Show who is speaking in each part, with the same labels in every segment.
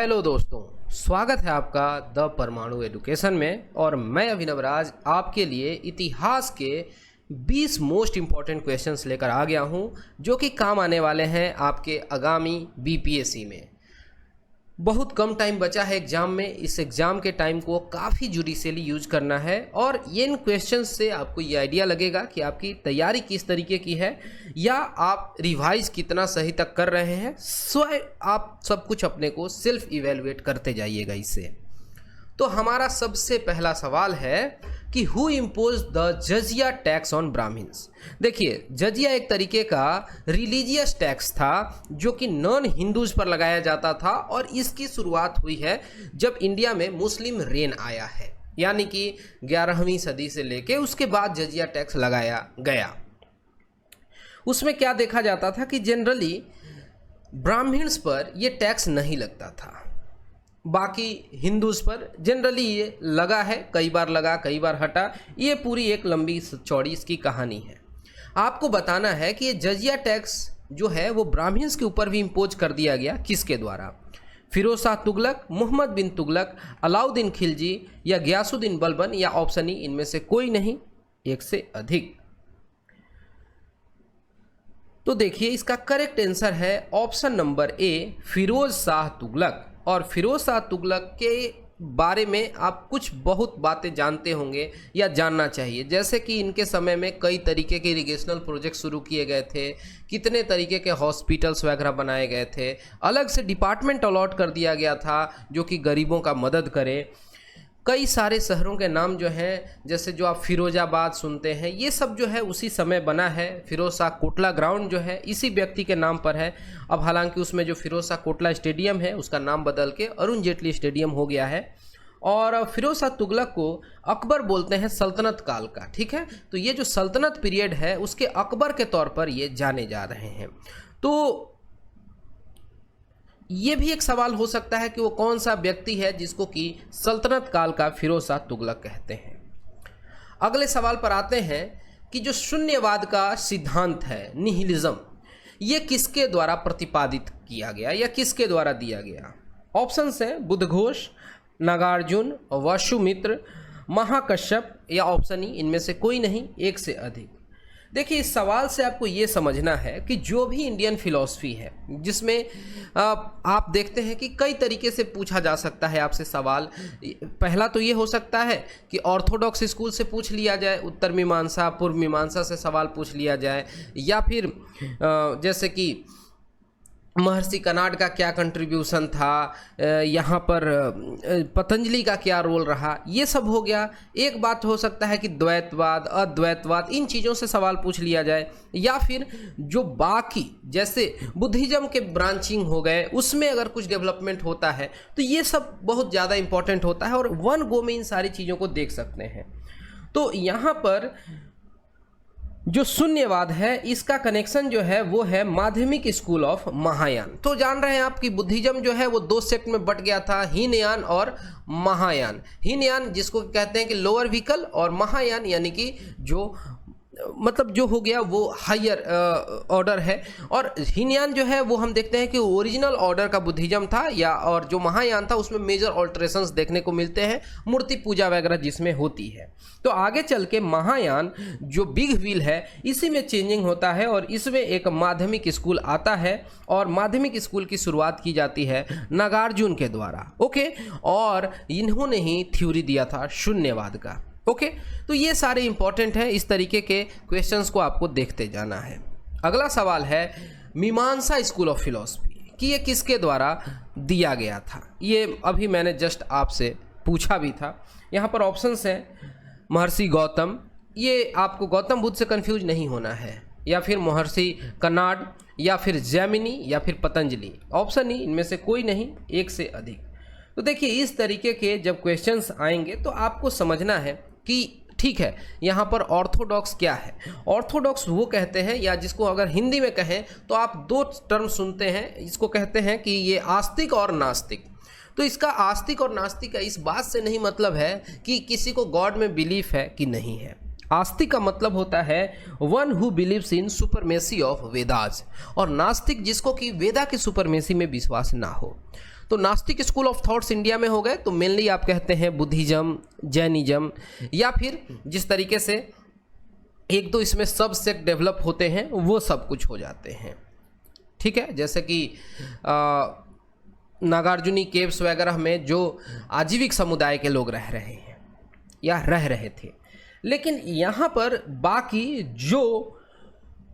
Speaker 1: Hello दोस्तों, स्वागत है आपका द परमाणु एजुकेशन में। और मैं अभिनव राज आपके लिए इतिहास के 20 मोस्ट इम्पॉर्टेंट क्वेश्चंस लेकर आ गया हूं, जो कि काम आने वाले हैं आपके आगामी बीपीएससी में। बहुत कम टाइम बचा है एग्ज़ाम में। इस एग्ज़ाम के टाइम को काफ़ी जुडिशियली यूज करना है और इन क्वेश्चंस से आपको ये आइडिया लगेगा कि आपकी तैयारी किस तरीके की है या आप रिवाइज कितना सही तक कर रहे हैं। स्वयं आप सब कुछ अपने को सेल्फ इवेलुएट करते जाइएगा इससे। तो हमारा सबसे पहला सवाल है कि who impose the jizya tax on Brahmins. देखिए, जजिया एक तरीके का रिलीजियस टैक्स था जो कि नॉन हिंदूज पर लगाया जाता था और इसकी शुरुआत हुई है जब इंडिया में मुस्लिम रेन आया है, यानी कि 11वीं सदी से लेके उसके बाद जजिया टैक्स लगाया गया। उसमें क्या देखा जाता था कि जनरली ब्राह्मण्स पर यह टैक्स नहीं लगता था, बाकी हिंदूज पर जनरली ये लगा है। कई बार लगा, कई बार हटा। ये पूरी एक लंबी चौड़ी इसकी कहानी है। आपको बताना है कि ये जजिया टैक्स जो है वो ब्राह्मण्स के ऊपर भी इम्पोज कर दिया गया। किसके द्वारा? फिरोज शाह तुगलक, मोहम्मद बिन तुगलक, अलाउद्दीन खिलजी या गयासुद्दीन बलबन, या ऑप्शन ई इनमें से कोई नहीं, एक से अधिक। तो देखिए, इसका करेक्ट आंसर है option number A, Firoz Shah Tughlaq. और फिरोज शाह तुगलक के बारे में आप कुछ बहुत बातें जानते होंगे या जानना चाहिए, जैसे कि इनके समय में कई तरीके के इरिगेशनल प्रोजेक्ट शुरू किए गए थे, कितने तरीके के हॉस्पिटल्स वगैरह बनाए गए थे, अलग से डिपार्टमेंट अलॉट कर दिया गया था जो कि गरीबों का मदद करे। कई सारे शहरों के नाम जो हैं, जैसे जो आप फिरोजाबाद सुनते हैं, ये सब जो है उसी समय बना है। फिरोज शाह कोटला ग्राउंड जो है इसी व्यक्ति के नाम पर है। अब हालांकि उसमें जो फिरोज शाह कोटला स्टेडियम है उसका नाम बदल के अरुण जेटली स्टेडियम हो गया है। और फिरोज शाह तुगलक को अकबर बोलते हैं सल्तनत काल का, ठीक है। तो ये जो सल्तनत पीरियड है उसके अकबर के तौर पर ये जाने जा रहे हैं। तो ये भी एक सवाल हो सकता है कि वो कौन सा व्यक्ति है जिसको कि सल्तनत काल का फिरोज शाह तुगलक कहते हैं। अगले सवाल पर आते हैं कि जो शून्यवाद का सिद्धांत है, निहिलिज्म, ये किसके द्वारा प्रतिपादित किया गया या किसके द्वारा दिया गया? ऑप्शंस हैं बुद्धघोष, नागार्जुन, वसुमित्र, महाकश्यप या ऑप्शन ई इनमें से कोई नहीं, एक से अधिक। देखिए, इस सवाल से आपको ये समझना है कि जो भी इंडियन फिलॉसफी है जिसमें आप देखते हैं कि कई तरीके से पूछा जा सकता है आपसे सवाल। पहला तो ये हो सकता है कि ऑर्थोडॉक्स स्कूल से पूछ लिया जाए, उत्तर मीमांसा, पूर्व मीमांसा से सवाल पूछ लिया जाए, या फिर जैसे कि महर्षि कणाद का क्या कंट्रीब्यूशन था, यहाँ पर पतंजलि का क्या रोल रहा, ये सब हो गया। एक बात हो सकता है कि द्वैतवाद, अद्वैतवाद, इन चीज़ों से सवाल पूछ लिया जाए, या फिर जो बाकी जैसे बुद्धिज्म के ब्रांचिंग हो गए उसमें अगर कुछ डेवलपमेंट होता है तो ये सब बहुत ज़्यादा इंपॉर्टेंट होता है और वन गो में इन सारी चीज़ों को देख सकते हैं। तो यहाँ पर जो शून्यवाद है इसका कनेक्शन जो है वो है माध्यमिक स्कूल ऑफ महायान। तो जान रहे हैं आप कि बुद्धिज्म जो है वो दो सेक्ट में बट गया था, हीनयान और महायान। हीनयान जिसको कहते हैं कि लोअर व्हीकल, और महायान यानी कि जो मतलब जो हो गया वो हायर ऑर्डर है। और हीनयान जो है वो हम देखते हैं कि ओरिजिनल ऑर्डर का बुद्धिज्म था, या और जो महायान था उसमें मेजर ऑल्ट्रेशंस देखने को मिलते हैं, मूर्ति पूजा वगैरह जिसमें होती है। तो आगे चल के महायान जो बिग व्हील है इसी में चेंजिंग होता है और इसमें एक माध्यमिक स्कूल आता है और माध्यमिक स्कूल की शुरुआत की जाती है नागार्जुन के द्वारा। ओके, और इन्होंने ही थ्योरी दिया था शून्यवाद का। ओके, तो ये सारे इंपॉर्टेंट हैं। इस तरीके के क्वेश्चंस को आपको देखते जाना है। अगला सवाल है मीमांसा स्कूल ऑफ फिलॉसफी कि ये किसके द्वारा दिया गया था। ये अभी मैंने जस्ट आपसे पूछा भी था। यहाँ पर ऑप्शंस हैं महर्षि गौतम, ये आपको गौतम बुद्ध से कंफ्यूज नहीं होना है, या फिर महर्षि कणाद, या फिर जैमिनी, या फिर पतंजलि। ऑप्शन ई इनमें से कोई नहीं, एक से अधिक। तो देखिए, इस तरीके के जब क्वेश्चंस आएंगे तो आपको समझना है कि ठीक है, यहाँ पर ऑर्थोडॉक्स क्या है। ऑर्थोडॉक्स वो कहते हैं, या जिसको अगर हिंदी में कहें तो आप दो टर्म सुनते हैं, इसको कहते हैं कि ये आस्तिक और नास्तिक। तो इसका आस्तिक और नास्तिक का इस बात से नहीं मतलब है कि किसी को गॉड में बिलीफ है कि नहीं है। आस्तिक का मतलब होता है one who believes in supremacy of Vedas, और नास्तिक जिसको कि वेदा की सुपरमेसी में विश्वास ना हो। तो नास्तिक स्कूल ऑफ थॉट्स इंडिया में हो गए तो मेनली आप कहते हैं बुद्धिज्म, जैनिज्म, या फिर जिस तरीके से एक दो इसमें सब सेक्ट डेवलप होते हैं वो सब कुछ हो जाते हैं। ठीक है, जैसे कि नागार्जुनी केव्स वगैरह में जो आजीविक समुदाय के लोग रह रहे हैं या रह रहे थे। लेकिन यहाँ पर बाकी जो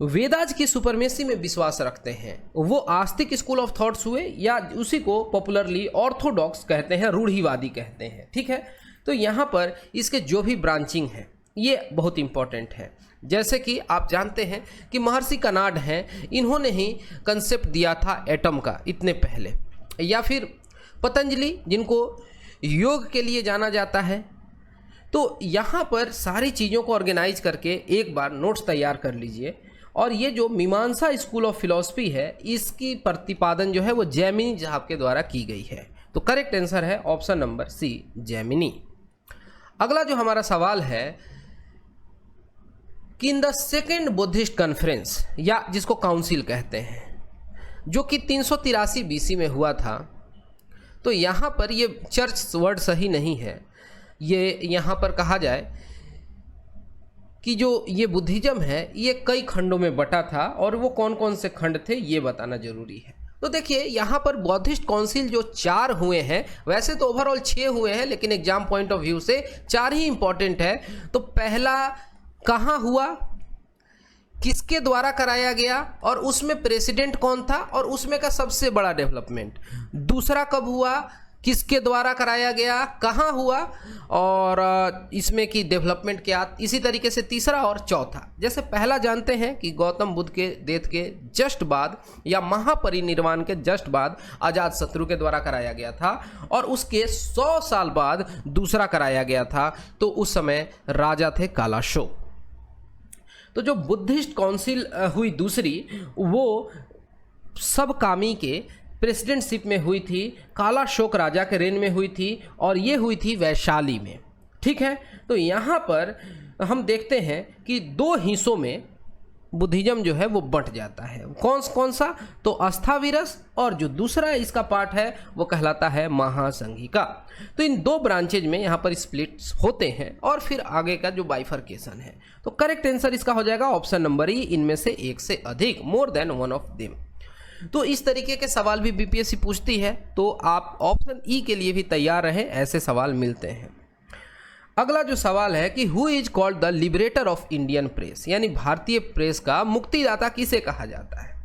Speaker 1: वेदाज की सुपरमेसी में विश्वास रखते हैं वो आस्तिक स्कूल ऑफ थॉट्स हुए, या उसी को पॉपुलरली ऑर्थोडॉक्स कहते हैं, रूढ़िवादी कहते हैं। ठीक है, तो यहाँ पर इसके जो भी ब्रांचिंग है ये बहुत इंपॉर्टेंट है। जैसे कि आप जानते हैं कि महर्षि कनाड हैं, इन्होंने ही कंसेप्ट दिया था एटम का इतने पहले, या फिर पतंजलि जिनको योग के लिए जाना जाता है। तो यहाँ पर सारी चीज़ों को ऑर्गेनाइज करके एक बार नोट्स तैयार कर लीजिए। और ये जो मीमांसा स्कूल ऑफ फिलॉसफी है इसकी प्रतिपादन जो है वो जैमिनी साहब के द्वारा की गई है। तो करेक्ट आंसर है ऑप्शन नंबर सी, जैमिनी। अगला जो हमारा सवाल है कि in the second Buddhist conference, या जिसको काउंसिल कहते हैं, जो कि 383 BC में हुआ था, तो यहाँ पर ये चर्च वर्ड सही नहीं है, ये यहाँ पर कहा जाए कि जो ये बुद्धिज्म है ये कई खंडों में बटा था, और वो कौन कौन से खंड थे ये बताना जरूरी है। तो देखिए यहाँ पर बौद्धिस्ट काउंसिल जो 4 हुए हैं, वैसे तो ओवरऑल 6 हुए हैं, लेकिन एग्जाम पॉइंट ऑफ व्यू से 4 ही इंपॉर्टेंट है। तो पहला कहाँ हुआ, किसके द्वारा कराया गया, और उसमें प्रेसिडेंट कौन था, और उसमें का सबसे बड़ा डेवलपमेंट। दूसरा कब हुआ, किसके द्वारा कराया गया, कहाँ हुआ, और इसमें की डेवलपमेंट क्या। इसी तरीके से तीसरा और चौथा, जैसे पहला जानते हैं कि गौतम बुद्ध के डेथ के जस्ट बाद या महापरिनिर्वाण के जस्ट बाद अजातशत्रु के द्वारा कराया गया था, और उसके 100 साल बाद दूसरा कराया गया था, तो उस समय राजा थे कालाशोक। तो जो बुद्धिस्ट काउंसिल हुई दूसरी, वो सब कामी के प्रेसिडेंटशिप में हुई थी, कालाशोक राजा के रेन में हुई थी, और ये हुई थी वैशाली में। ठीक है, तो यहाँ पर हम देखते हैं कि 2 हिस्सों में बुद्धिज्म जो है वो बंट जाता है। कौन सा, तो अस्थाविरस, और जो दूसरा इसका पार्ट है वो कहलाता है महासंघिका। तो इन 2 ब्रांचेज में यहाँ पर स्प्लिट्स होते हैं, और फिर आगे का जो बाइफर्केशन है। तो करेक्ट आंसर इसका हो जाएगा ऑप्शन नंबर ई, इनमें से एक से अधिक, more than one of them. तो इस तरीके के सवाल भी बीपीएससी पूछती है, तो आप ऑप्शन ई के लिए भी तैयार रहें, ऐसे सवाल मिलते हैं। अगला जो सवाल है कि who is called the liberator of Indian press, यानी भारतीय प्रेस का मुक्तिदाता किसे कहा जाता है।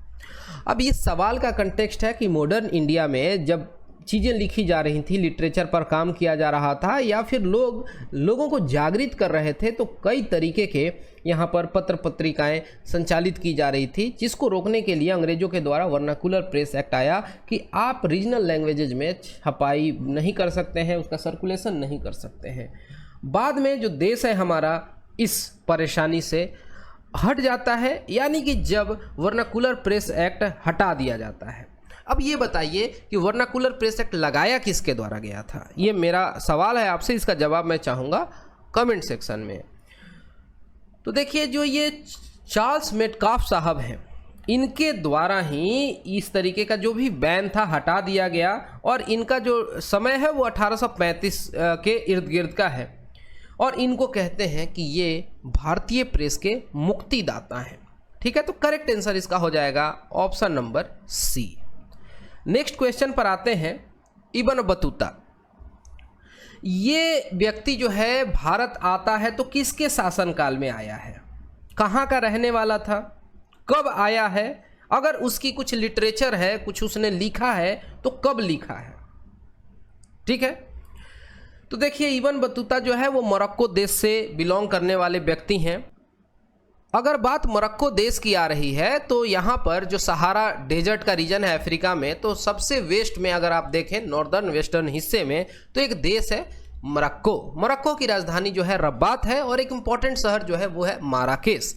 Speaker 1: अब इस सवाल का कंटेक्स्ट है कि मॉडर्न इंडिया में जब चीज़ें लिखी जा रही थी, लिटरेचर पर काम किया जा रहा था, या फिर लोगों को जागृत कर रहे थे, तो कई तरीके के यहाँ पर पत्र पत्रिकाएं संचालित की जा रही थी, जिसको रोकने के लिए अंग्रेजों के द्वारा वर्नाकुलर प्रेस एक्ट आया कि आप रीजनल लैंग्वेजेज में छपाई नहीं कर सकते हैं, उसका सर्कुलेशन नहीं कर सकते हैं। बाद में जो देश है हमारा इस परेशानी से हट जाता है, यानी कि जब वर्नाकुलर प्रेस एक्ट हटा दिया जाता है। अब ये बताइए कि वर्नाकुलर प्रेस एक्ट लगाया किसके द्वारा गया था, ये मेरा सवाल है आपसे, इसका जवाब मैं चाहूँगा कमेंट सेक्शन में। तो देखिए जो ये चार्ल्स मेटकाफ साहब हैं, इनके द्वारा ही इस तरीके का जो भी बैन था हटा दिया गया, और इनका जो समय है वो 1835 के इर्द गिर्द का है, और इनको कहते हैं कि ये भारतीय प्रेस के मुक्तिदाता हैं। ठीक है, तो करेक्ट आंसर इसका हो जाएगा option number C. Next question पर आते हैं। इब्न बतूता, ये व्यक्ति जो है भारत आता है तो किसके शासनकाल में आया है, कहाँ का रहने वाला था, कब आया है, अगर उसकी कुछ लिटरेचर है, कुछ उसने लिखा है तो कब लिखा है। ठीक है, तो देखिए इब्न बतूता जो है वो मोरक्को देश से बिलोंग करने वाले व्यक्ति हैं। अगर बात मोरक्को देश की आ रही है तो यहाँ पर जो सहारा डेजर्ट का रीजन है अफ्रीका में, तो सबसे वेस्ट में अगर आप देखें नॉर्दर्न वेस्टर्न हिस्से में, तो एक देश है मोरक्को। मोरक्को की राजधानी जो है रब्बात है, और एक इम्पॉर्टेंट शहर जो है वो है माराकेश।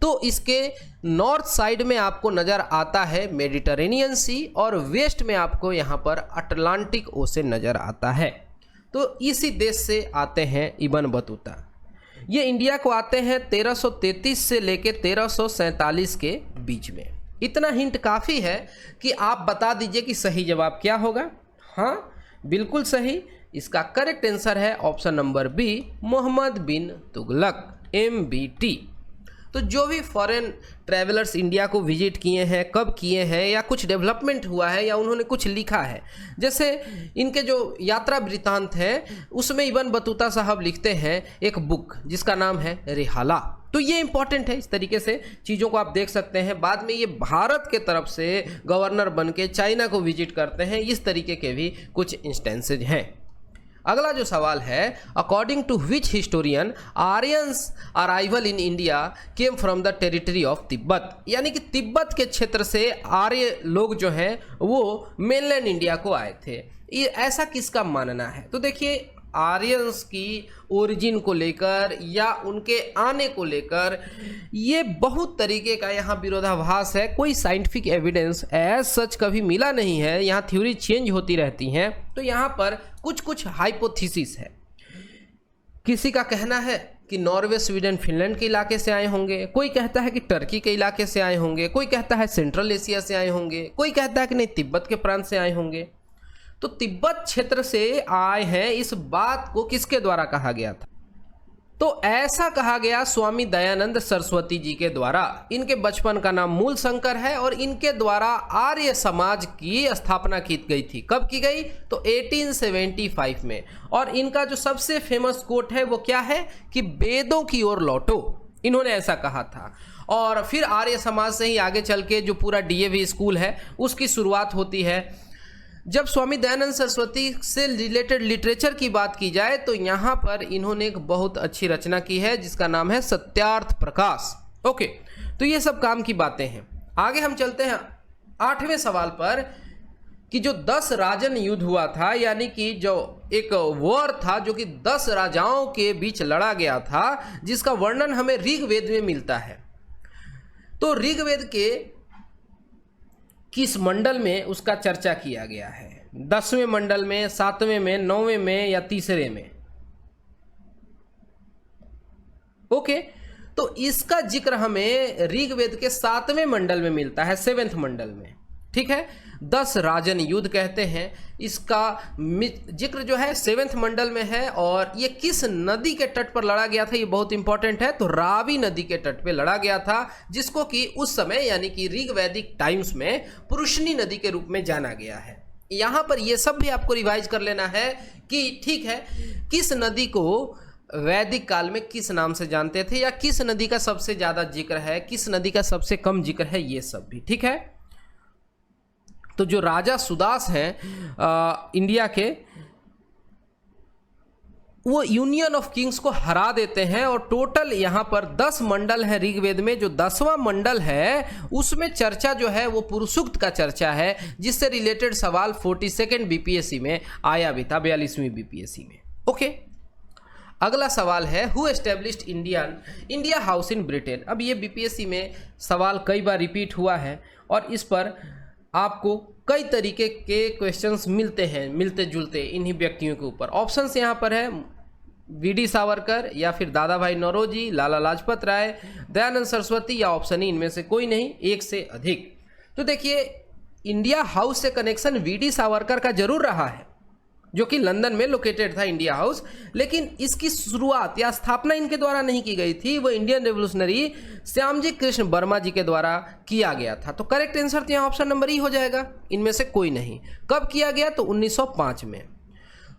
Speaker 1: तो इसके नॉर्थ साइड में आपको नज़र आता है मेडिटरेनियन सी, और वेस्ट में आपको यहाँ पर अटलांटिक ओशन नज़र आता है। तो इसी देश से आते हैं इब्न बतूता। ये इंडिया को आते हैं 1333 से लेके 1347 के बीच में। इतना हिंट काफ़ी है कि आप बता दीजिए कि सही जवाब क्या होगा। हाँ, बिल्कुल सही। इसका करेक्ट आंसर है ऑप्शन नंबर बी, मोहम्मद बिन तुगलक, MBT। तो जो भी फॉरेन ट्रैवलर्स इंडिया को विजिट किए हैं, कब किए हैं, या कुछ डेवलपमेंट हुआ है या उन्होंने कुछ लिखा है, जैसे इनके जो यात्रा वृत्तांत है उसमें इब्न बतूता साहब लिखते हैं एक बुक जिसका नाम है रिहाला। तो ये इंपॉर्टेंट है, इस तरीके से चीज़ों को आप देख सकते हैं। बाद में ये भारत के तरफ से गवर्नर बन के चाइना को विजिट करते हैं, इस तरीके के भी कुछ इंस्टेंसेज हैं। अगला जो सवाल है, according to which historian Aryans arrival in India came from the territory of Tibet, यानी कि तिब्बत के क्षेत्र से आर्य लोग जो हैं वो मेनलैंड इंडिया को आए थे, ये ऐसा किसका मानना है? तो देखिए, आर्यंस की ओरिजिन को लेकर या उनके आने को लेकर ये बहुत तरीके का यहाँ विरोधाभास है। कोई साइंटिफिक एविडेंस एज सच कभी मिला नहीं है, यहाँ थ्योरी चेंज होती रहती हैं। तो यहाँ पर कुछ हाइपोथेसिस है। किसी का कहना है कि नॉर्वे, स्वीडन, फिनलैंड के इलाके से आए होंगे, कोई कहता है कि टर्की के इलाके से आए होंगे, कोई कहता है सेंट्रल एशिया से आए होंगे, कोई कहता है कि नहीं तिब्बत के प्रांत से आए होंगे। तो तिब्बत क्षेत्र से आए हैं, इस बात को किसके द्वारा कहा गया था? तो ऐसा कहा गया स्वामी दयानंद सरस्वती जी के द्वारा। इनके बचपन का नाम मूल शंकर है और इनके द्वारा आर्य समाज की स्थापना की गई थी। कब की गई? तो 1875 में। और इनका जो सबसे फेमस कोट है वो क्या है कि वेदों की ओर लौटो, इन्होंने ऐसा कहा था। और फिर आर्य समाज से ही आगे चल के जो पूरा DAV स्कूल है उसकी शुरुआत होती है। जब स्वामी दयानंद सरस्वती से रिलेटेड लिटरेचर की बात की जाए तो यहाँ पर इन्होंने एक बहुत अच्छी रचना की है जिसका नाम है सत्यार्थ प्रकाश। ओके, तो ये सब काम की बातें हैं। आगे हम चलते हैं 8वें सवाल पर कि जो 10 राजन युद्ध हुआ था, यानी कि जो एक वॉर था जो कि 10 राजाओं के बीच लड़ा गया था, जिसका वर्णन हमें ऋग्वेद में मिलता है। तो ऋग्वेद के किस मंडल में उसका चर्चा किया गया है? 10वें मंडल में, 7वें में, 9वें में या 3रे में? ओके, तो इसका जिक्र हमें ऋग्वेद के 7वें मंडल में मिलता है, 7th मंडल में। ठीक है, 10 राजन युद्ध कहते हैं। इसका जिक्र जो है 7th मंडल में है। और ये किस नदी के तट पर लड़ा गया था, ये बहुत इंपॉर्टेंट है। तो रावी नदी के तट पे लड़ा गया था, जिसको कि उस समय यानी कि ऋग्वैदिक टाइम्स में पुरुषनी नदी के रूप में जाना गया है। यहाँ पर ये सब भी आपको रिवाइज कर लेना है कि ठीक है, किस नदी को वैदिक काल में किस नाम से जानते थे, या किस नदी का सबसे ज़्यादा जिक्र है, किस नदी का सबसे कम जिक्र है, ये सब भी ठीक है। तो जो राजा सुदास हैं इंडिया के, वो यूनियन ऑफ किंग्स को हरा देते हैं। और टोटल यहाँ पर 10 मंडल है ऋग्वेद में। जो 10वां मंडल है उसमें चर्चा जो है वो पुरुषुक्त का चर्चा है, जिससे रिलेटेड सवाल 42nd BPSC में आया भी था, 42वीं BPSC में। ओके, अगला सवाल है who established India house in Britain. अब ये BPSC में सवाल कई बार रिपीट हुआ है और इस पर आपको कई तरीके के क्वेश्चंस मिलते हैं, मिलते जुलते इन्हीं व्यक्तियों के ऊपर। ऑप्शंस यहाँ पर है VD सावरकर या फिर दादा भाई नौरोजी, लाला लाजपत राय, दयानंद सरस्वती, या ऑप्शन ही इनमें से कोई नहीं, एक से अधिक। तो देखिए, इंडिया हाउस से कनेक्शन VD सावरकर का जरूर रहा है, जो कि लंदन में लोकेटेड था इंडिया हाउस, लेकिन इसकी शुरुआत या स्थापना इनके द्वारा नहीं की गई थी, वो इंडियन रेवोल्यूशनरी श्यामजी कृष्ण वर्मा जी के द्वारा किया गया था। तो करेक्ट आंसर तो यहाँ ऑप्शन नंबर ई हो जाएगा, इनमें से कोई नहीं। कब किया गया? तो 1905 में।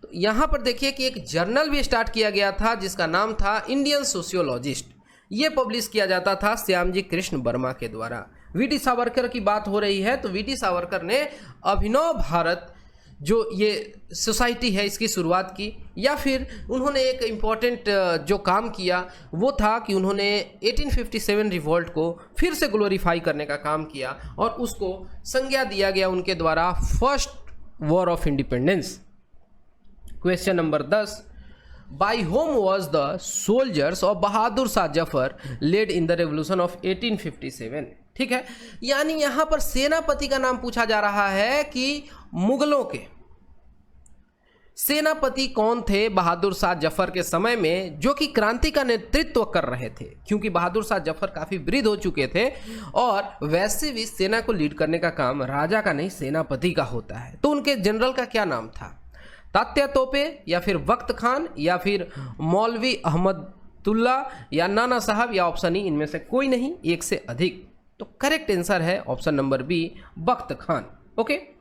Speaker 1: तो यहाँ पर देखिए कि एक जर्नल भी स्टार्ट किया गया था जिसका नाम था इंडियन सोशियोलॉजिस्ट। ये पब्लिश किया जाता था श्यामजी कृष्ण वर्मा के द्वारा। VD सावरकर की बात हो रही है तो VD सावरकर ने अभिनव भारत जो ये सोसाइटी है इसकी शुरुआत की। या फिर उन्होंने एक इम्पॉर्टेंट जो काम किया वो था कि उन्होंने 1857 रिवॉल्ट को फिर से ग्लोरीफाई करने का काम किया और उसको संज्ञा दिया गया उनके द्वारा first war of independence. Question number 10, by whom was the soldiers of Bahadur Shah Zafar led in the revolution of 1857। ठीक है, यानी यहाँ पर सेनापति का नाम पूछा जा रहा है कि मुगलों के सेनापति कौन थे बहादुर शाह जफर के समय में जो कि क्रांति का नेतृत्व कर रहे थे, क्योंकि बहादुर शाह जफर काफी वृद्ध हो चुके थे और वैसे भी सेना को लीड करने का काम राजा का नहीं सेनापति का होता है। तो उनके जनरल का क्या नाम था? तात्या तोपे या फिर वक्त खान या फिर मौलवी अहमदुल्ला या नाना साहब या ऑप्शन ई, इनमें से कोई नहीं, एक से अधिक। तो करेक्ट आंसर है ऑप्शन नंबर बी, वक्त खान। ओके,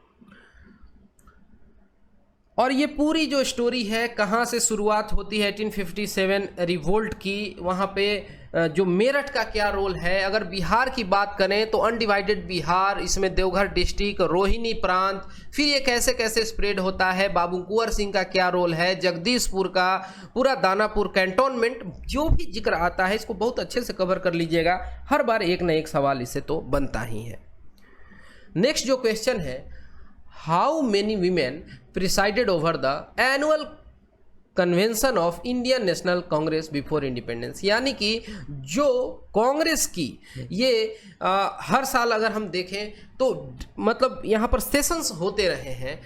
Speaker 1: और ये पूरी जो स्टोरी है कहाँ से शुरुआत होती है 1857 रिवोल्ट की, वहाँ पे जो मेरठ का क्या रोल है। अगर बिहार की बात करें तो अनडिवाइडेड बिहार, इसमें देवघर डिस्ट्रिक्ट, रोहिणी प्रांत, फिर ये कैसे कैसे स्प्रेड होता है, बाबू कुंवर सिंह का क्या रोल है, जगदीशपुर का, पूरा दानापुर कैंटोनमेंट, जो भी जिक्र आता है इसको बहुत अच्छे से कवर कर लीजिएगा। हर बार एक न एक सवाल इससे तो बनता ही है। नेक्स्ट जो क्वेश्चन है, how many women presided over the annual convention of Indian national Congress before independence, यानी कि जो कांग्रेस की ये हर साल अगर हम देखें तो मतलब यहाँ पर सेशंस होते रहे हैं,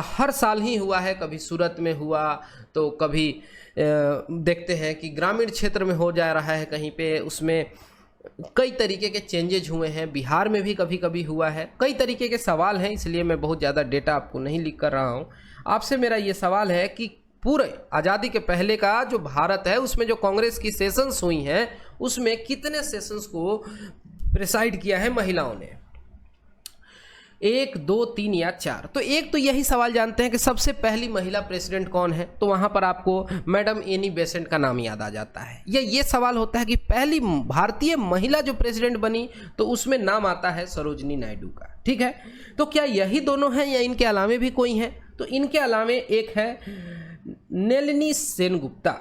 Speaker 1: हर साल ही हुआ है, कभी सूरत में हुआ तो कभी देखते हैं कि ग्रामीण क्षेत्र में हो जा रहा है कहीं पे, उसमें कई तरीके के चेंजेज हुए हैं, बिहार में भी कभी कभी हुआ है। कई तरीके के सवाल हैं, इसलिए मैं बहुत ज़्यादा डेटा आपको नहीं लिख कर रहा हूँ। आपसे मेरा ये सवाल है कि पूरे आज़ादी के पहले का जो भारत है उसमें जो कांग्रेस की सेशंस हुई हैं उसमें कितने सेशंस को प्रिसाइड किया है महिलाओं ने? 1, 2, 3 या 4? तो एक तो यही सवाल जानते हैं कि सबसे पहली महिला प्रेसिडेंट कौन है, तो वहाँ पर आपको मैडम एनी बेसेंट का नाम याद आ जाता है। ये सवाल होता है कि पहली भारतीय महिला जो प्रेसिडेंट बनी तो उसमें नाम आता है सरोजिनी नायडू का। ठीक है, तो क्या यही दोनों हैं या इनके अलावे भी कोई हैं? तो इनके अलावे एक है नलिनी सेनगुप्ता।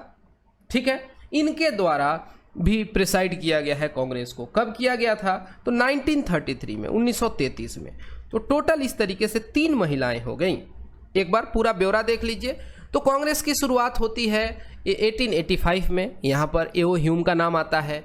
Speaker 1: ठीक है, इनके द्वारा भी प्रिसाइड किया गया है कांग्रेस को। कब किया गया था? तो 1933 में, 1933 में। तो टोटल इस तरीके से 3 महिलाएं हो गई। एक बार पूरा ब्यौरा देख लीजिए। तो कांग्रेस की शुरुआत होती है 1885 में, यहाँ पर एओ ह्यूम का नाम आता है।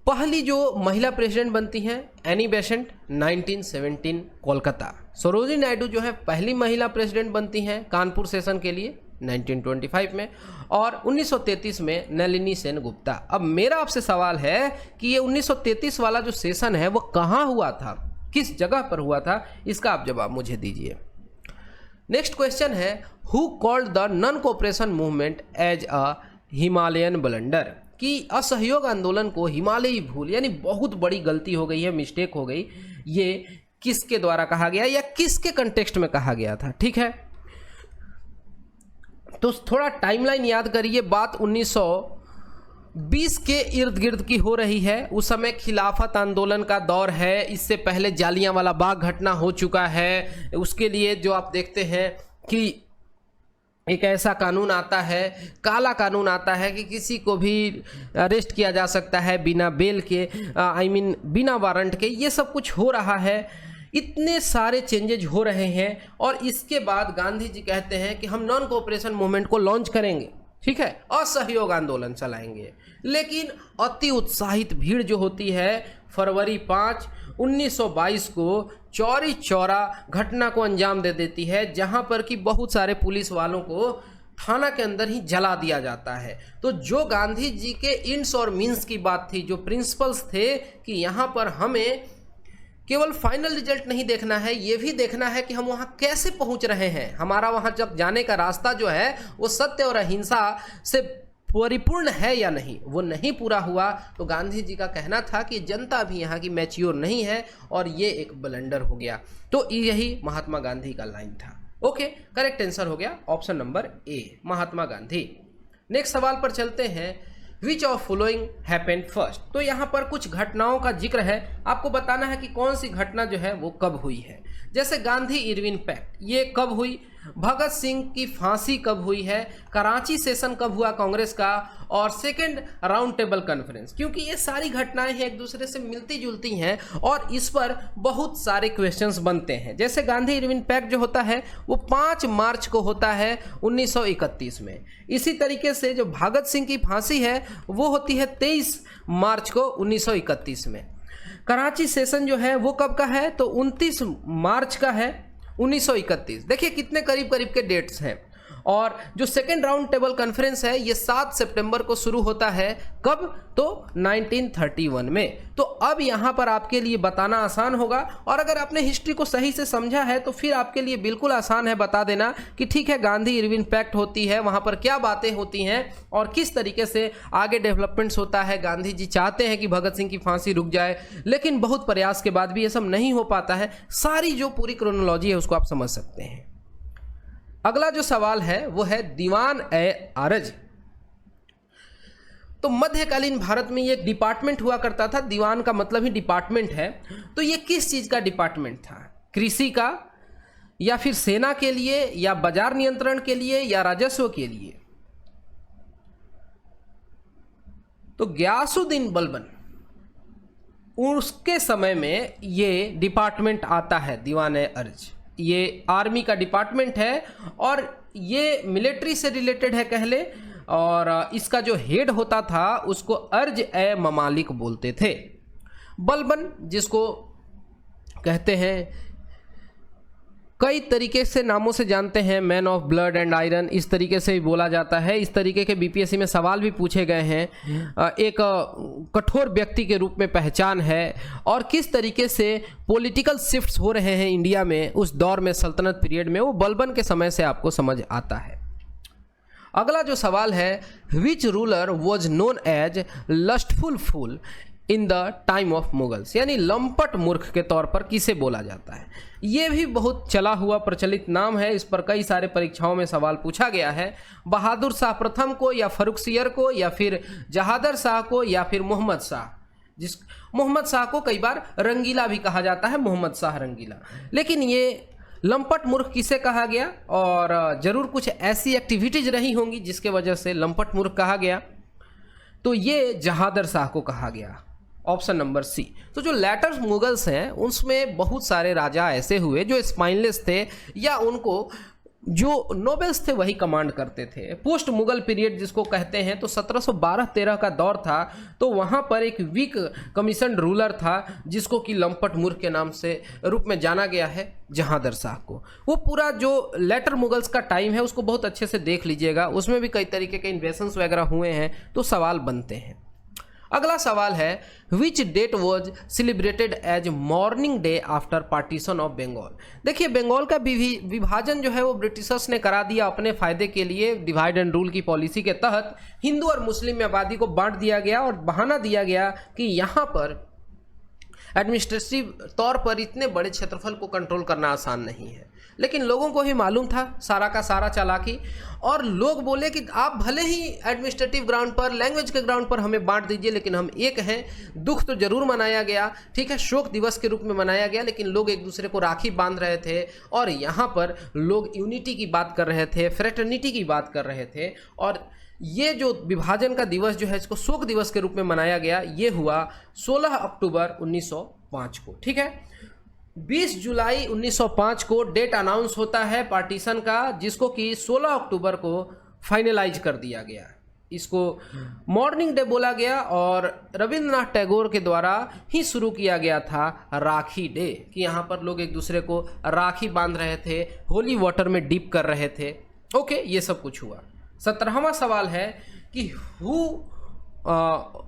Speaker 1: पहली जो महिला प्रेसिडेंट बनती हैं एनी बेसेंट, 1917 कोलकाता। सरोजिनी नायडू जो है पहली महिला प्रेसिडेंट बनती हैं कानपुर सेशन के लिए 1925 में, और 1933 में नलिनी सेनगुप्ता। अब मेरा आपसे सवाल है कि ये 1933 वाला जो सेशन है वो कहाँ हुआ था, किस जगह पर हुआ था, इसका आप जवाब मुझे दीजिए। नेक्स्ट क्वेश्चन है, who called the non cooperation movement as a Himalayan blunder, कि असहयोग आंदोलन को हिमालयी भूल, यानी बहुत बड़ी गलती हो गई है, मिस्टेक हो गई, ये किसके द्वारा कहा गया या किसके कंटेक्स्ट में कहा गया था? ठीक है, तो थोड़ा टाइमलाइन याद करिए। बात 1920 के इर्द गिर्द की हो रही है। उस समय खिलाफत आंदोलन का दौर है, इससे पहले जालियांवाला बाग घटना हो चुका है। उसके लिए जो आप देखते हैं कि एक ऐसा कानून आता है, काला कानून आता है कि किसी को भी अरेस्ट किया जा सकता है बिना बेल के, बिना वारंट के। ये सब कुछ हो रहा है, इतने सारे चेंजेज हो रहे हैं, और इसके बाद गांधी जी कहते हैं कि हम नॉन कोऑपरेशन मूवमेंट को लॉन्च करेंगे। ठीक है, असहयोग आंदोलन चलाएंगे। लेकिन अति उत्साहित भीड़ जो होती है फरवरी 5, 1922 को चौरी चौरा घटना को अंजाम दे देती है, जहां पर कि बहुत सारे पुलिस वालों को थाना के अंदर ही जला दिया जाता है। तो जो गांधी जी के इंड्स और मीन्स की बात थी, जो प्रिंसिपल्स थे कि यहाँ पर हमें केवल फाइनल रिजल्ट नहीं देखना है, ये भी देखना है कि हम वहाँ कैसे पहुँच रहे हैं, हमारा वहाँ जब जाने का रास्ता जो है वो सत्य और अहिंसा से परिपूर्ण है या नहीं, वो नहीं पूरा हुआ। तो गांधी जी का कहना था कि जनता भी यहाँ की मैच्योर नहीं है, और ये एक ब्लंडर हो गया। तो यही महात्मा गांधी का लाइन था। ओके, करेक्ट आंसर हो गया ऑप्शन नंबर ए, महात्मा गांधी। नेक्स्ट सवाल पर चलते हैं, which of following happened first. तो यहाँ पर कुछ घटनाओं का जिक्र है, आपको बताना है कि कौन सी घटना जो है वो कब हुई है। जैसे गांधी इरविन पैक्ट, ये कब हुई? भगत सिंह की फांसी कब हुई है? कराची सेशन कब हुआ कांग्रेस का? और सेकेंड राउंड टेबल कॉन्फ्रेंस। क्योंकि ये सारी घटनाएं हैं एक दूसरे से मिलती जुलती हैं, और इस पर बहुत सारे क्वेश्चंस बनते हैं। जैसे गांधी इरविन पैक्ट जो होता है वो 5 मार्च को होता है 1931 में। इसी तरीके से जो भगत सिंह की फांसी है वो होती है 23 मार्च को 1931 में। कराची सेशन जो है वो कब का है? तो 29 मार्च का है 1931। देखिए कितने करीब करीब के डेट्स हैं। और जो सेकेंड राउंड टेबल कॉन्फ्रेंस है ये 7 सितंबर को शुरू होता है। कब? तो 1931 में। तो अब यहाँ पर आपके लिए बताना आसान होगा, और अगर आपने हिस्ट्री को सही से समझा है तो फिर आपके लिए बिल्कुल आसान है बता देना कि ठीक है, गांधी इरविन पैक्ट होती है, वहाँ पर क्या बातें होती हैं और किस तरीके से आगे डेवलपमेंट्स होता है। गांधी जी चाहते हैं कि भगत सिंह की फांसी रुक जाए, लेकिन बहुत प्रयास के बाद भी ये सब नहीं हो पाता है। सारी जो पूरी क्रोनोलॉजी है उसको आप समझ सकते हैं। अगला जो सवाल है वो है दीवान-ए-आरज। तो मध्यकालीन भारत में ये एक डिपार्टमेंट हुआ करता था। दीवान का मतलब ही डिपार्टमेंट है। तो ये किस चीज का डिपार्टमेंट था? कृषि का, या फिर सेना के लिए, या बाजार नियंत्रण के लिए, या राजस्व के लिए? तो गयासुद्दीन बलबन, उसके समय में ये डिपार्टमेंट आता है दीवान-ए-अर्ज। ये आर्मी का डिपार्टमेंट है और ये मिलिट्री से रिलेटेड है कह ले, और इसका जो हेड होता था उसको अर्ज-ए-ममालिक बोलते थे। बलबन, जिसको कहते हैं कई तरीके से नामों से जानते हैं, man of blood and iron, इस तरीके से भी बोला जाता है। इस तरीके के बीपीएससी में सवाल भी पूछे गए हैं। एक कठोर व्यक्ति के रूप में पहचान है, और किस तरीके से पॉलिटिकल शिफ्ट्स हो रहे हैं इंडिया में उस दौर में, सल्तनत पीरियड में, वो बलबन के समय से आपको समझ आता है। अगला जो सवाल है, which ruler was known as lustful fool in the time of Mughals, यानी लंपट मूर्ख के तौर पर किसे बोला जाता है? ये भी बहुत चला हुआ प्रचलित नाम है। इस पर कई सारे परीक्षाओं में सवाल पूछा गया है। बहादुर शाह प्रथम को, या फर्रुखसियर को, या फिर जहादर शाह को, या फिर मोहम्मद शाह। मोहम्मद शाह को कई बार रंगीला भी कहा जाता है, मोहम्मद शाह रंगीला। लेकिन ये लंपट मूर्ख किसे कहा गया? और जरूर कुछ ऐसी एक्टिविटीज रही होंगी जिसके वजह से लंपट मूर्ख कहा गया। तो ये जहादर शाह को कहा गया, ऑप्शन नंबर सी। तो जो लेटर मुगल्स हैं उसमें बहुत सारे राजा ऐसे हुए जो स्पाइनलेस थे, या उनको जो नोबेल्स थे वही कमांड करते थे। पोस्ट मुगल पीरियड जिसको कहते हैं, तो 1712-13 का दौर था। तो वहाँ पर एक वीक कमीशन रूलर था जिसको कि लंपट मूर्ख के नाम से रूप में जाना गया है, जहादर शाह को। वो पूरा जो लेटर मुगल्स का टाइम है उसको बहुत अच्छे से देख लीजिएगा, उसमें भी कई तरीके के इन्वेशंस वगैरह हुए हैं, तो सवाल बनते हैं। अगला सवाल है, which date was celebrated as mourning day after partition of Bengal. देखिए, बंगाल का विभाजन जो है वो ब्रिटिशर्स ने करा दिया अपने फायदे के लिए। डिवाइड एंड रूल की पॉलिसी के तहत हिंदू और मुस्लिम आबादी को बांट दिया गया, और बहाना दिया गया कि यहाँ पर एडमिनिस्ट्रेटिव तौर पर इतने बड़े क्षेत्रफल को कंट्रोल करना आसान नहीं है। लेकिन लोगों को ही मालूम था सारा का सारा चालाकी, और लोग बोले कि आप भले ही एडमिनिस्ट्रेटिव ग्राउंड पर, लैंग्वेज के ग्राउंड पर हमें बांट दीजिए, लेकिन हम एक हैं। दुख तो जरूर मनाया गया, ठीक है, शोक दिवस के रूप में मनाया गया, लेकिन लोग एक दूसरे को राखी बांध रहे थे, और यहाँ पर लोग यूनिटी की बात कर रहे थे, फ्रेटर्निटी की बात कर रहे थे। और ये जो विभाजन का दिवस जो है इसको शोक दिवस के रूप में मनाया गया, ये हुआ 16 अक्टूबर 1905 को, ठीक है। 20 जुलाई 1905 को डेट अनाउंस होता है पार्टीशन का, जिसको कि 16 अक्टूबर को फाइनलाइज कर दिया गया। इसको मॉर्निंग डे बोला गया, और रविंद्रनाथ टैगोर के द्वारा ही शुरू किया गया था राखी डे, कि यहाँ पर लोग एक दूसरे को राखी बांध रहे थे, होली वाटर में डिप कर रहे थे। ओके, ये सब कुछ हुआ। 17वां सवाल है कि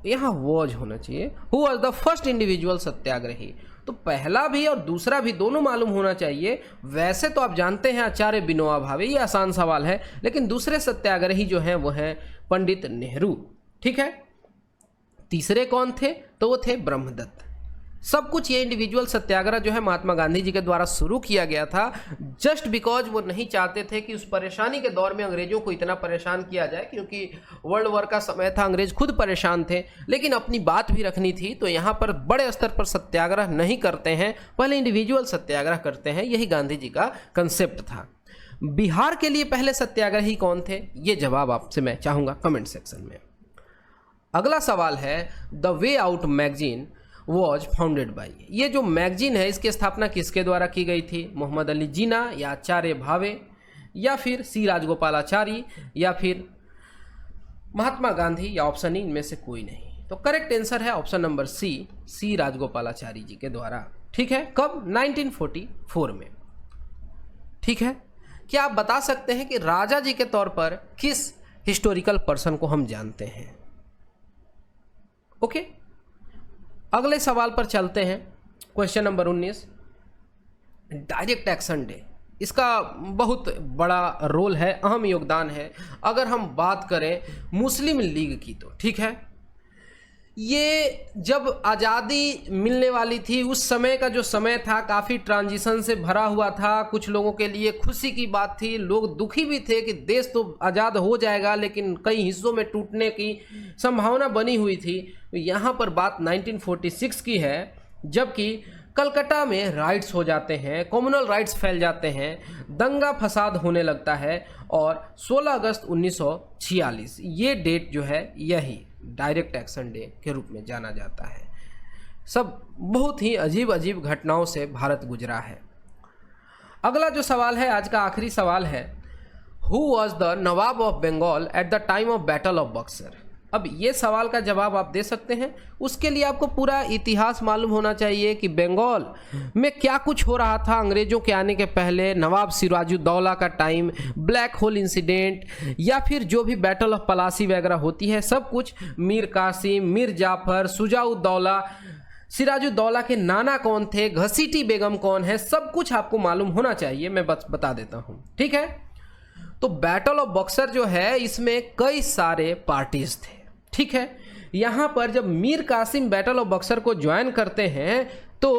Speaker 1: यहाँ वॉज होना चाहिए, who was the first individual satyagrahi. तो पहला भी और दूसरा भी दोनों मालूम होना चाहिए। वैसे तो आप जानते हैं आचार्य विनोबा भावे, ये आसान सवाल है, लेकिन दूसरे सत्याग्रही जो हैं वो हैं पंडित नेहरू, ठीक है। तीसरे कौन थे? तो वो थे ब्रह्मदत्त। सब कुछ ये इंडिविजुअल सत्याग्रह जो है महात्मा गांधी जी के द्वारा शुरू किया गया था, जस्ट बिकॉज वो नहीं चाहते थे कि उस परेशानी के दौर में अंग्रेजों को इतना परेशान किया जाए, क्योंकि वर्ल्ड वॉर का समय था, अंग्रेज खुद परेशान थे, लेकिन अपनी बात भी रखनी थी। तो यहाँ पर बड़े स्तर पर सत्याग्रह नहीं करते हैं, पहले इंडिविजुअल सत्याग्रह करते हैं, यही गांधी जी का कंसेप्ट था। बिहार के लिए पहले सत्याग्रही कौन थे? ये जवाब आपसे मैं चाहूँगा कमेंट सेक्शन में। अगला सवाल है, the way out magazine was founded by. ये जो मैगजीन है इसकी स्थापना किसके द्वारा की गई थी? मोहम्मद अली जिन्ना, या आचार्य भावे, या फिर सी राजगोपालाचारी, या फिर महात्मा गांधी, या ऑप्शन ई इनमें से कोई नहीं। तो करेक्ट आंसर है ऑप्शन नंबर सी राजगोपालाचारी जी के द्वारा, ठीक है। कब? 1944 में, ठीक है। क्या आप बता सकते हैं कि राजा जी के तौर पर किस हिस्टोरिकल पर्सन को हम जानते हैं? ओके, अगले सवाल पर चलते हैं। Question number 19, direct action day, इसका बहुत बड़ा रोल है, अहम योगदान है। अगर हम बात करें मुस्लिम लीग की तो ठीक है, ये जब आज़ादी मिलने वाली थी उस समय का जो समय था काफ़ी ट्रांजिशन से भरा हुआ था। कुछ लोगों के लिए खुशी की बात थी, लोग दुखी भी थे कि देश तो आज़ाद हो जाएगा, लेकिन कई हिस्सों में टूटने की संभावना बनी हुई थी। यहाँ पर बात 1946 की है, जबकि कलकत्ता में राइट्स हो जाते हैं, कम्युनल राइट्स फैल जाते हैं, दंगा फसाद होने लगता है और 16 अगस्त 1946 ये डेट जो है यही डायरेक्ट एक्शन डे के रूप में जाना जाता है। सब बहुत ही अजीब अजीब घटनाओं से भारत गुजरा है। अगला जो सवाल है, आज का आखिरी सवाल है, who was the nawab of Bengal at the time of battle of Buxar? अब ये सवाल का जवाब आप दे सकते हैं, उसके लिए आपको पूरा इतिहास मालूम होना चाहिए कि बंगाल में क्या कुछ हो रहा था अंग्रेजों के आने के पहले, नवाब सिराजुद्दौला का टाइम, ब्लैक होल इंसिडेंट, या फिर जो भी बैटल ऑफ पलासी वगैरह होती है, सब कुछ मीर कासिम, मीर जाफर, शुजाउद्दौला, सिराजुद्दौला के नाना कौन थे, घसीटी बेगम कौन है, सब कुछ आपको मालूम होना चाहिए। मैं बता देता हूँ, ठीक है। तो बैटल ऑफ बक्सर जो है इसमें कई सारे पार्टीज थे, ठीक है। यहाँ पर जब मीर कासिम बैटल ऑफ बक्सर को ज्वाइन करते हैं तो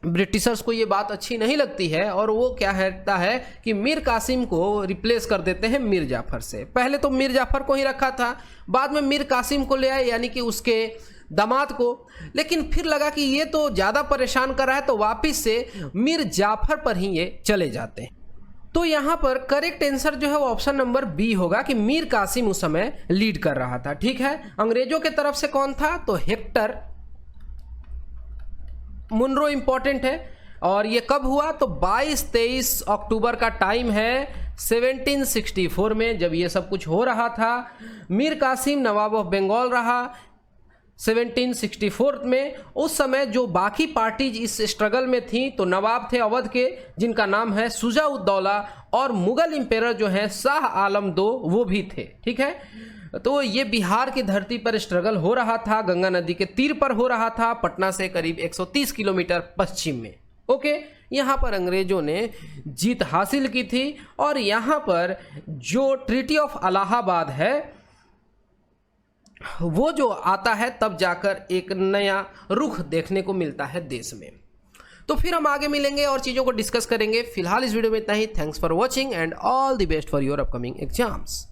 Speaker 1: ब्रिटिशर्स को ये बात अच्छी नहीं लगती है और वो क्या कहता है कि मीर कासिम को रिप्लेस कर देते हैं मीर जाफर से। पहले तो मीर जाफर को ही रखा था, बाद में मीर कासिम को ले आए, यानी कि उसके दामाद को, लेकिन फिर लगा कि ये तो ज़्यादा परेशान कर रहा है, तो वापस से मीर जाफर पर ही ये चले जाते हैं। तो यहाँ पर करेक्ट आंसर जो है वो ऑप्शन नंबर बी होगा कि मीर कासिम उस समय लीड कर रहा था, ठीक है। अंग्रेजों के तरफ से कौन था? तो हेक्टर मुनरो इंपॉर्टेंट है। और ये कब हुआ? तो 22-23 अक्टूबर का टाइम है 1764 में, जब ये सब कुछ हो रहा था। मीर कासिम नवाब ऑफ बंगाल रहा 1764 में। उस समय जो बाकी पार्टीज इस स्ट्रगल में थी, तो नवाब थे अवध के जिनका नाम है शुजाउद्दौला, और मुगल इंपेरर जो है शाह आलम II वो भी थे, ठीक है। तो ये बिहार की धरती पर स्ट्रगल हो रहा था, गंगा नदी के तीर पर हो रहा था, पटना से करीब 130 किलोमीटर पश्चिम में। ओके, यहाँ पर अंग्रेजों ने जीत हासिल की थी और यहाँ पर जो ट्रीटी ऑफ इलाहाबाद है वो जो आता है तब जाकर एक नया रुख देखने को मिलता है देश में। तो फिर हम आगे मिलेंगे और चीज़ों को डिस्कस करेंगे। फिलहाल इस वीडियो में इतना ही। Thanks for watching and all the best for your upcoming exams.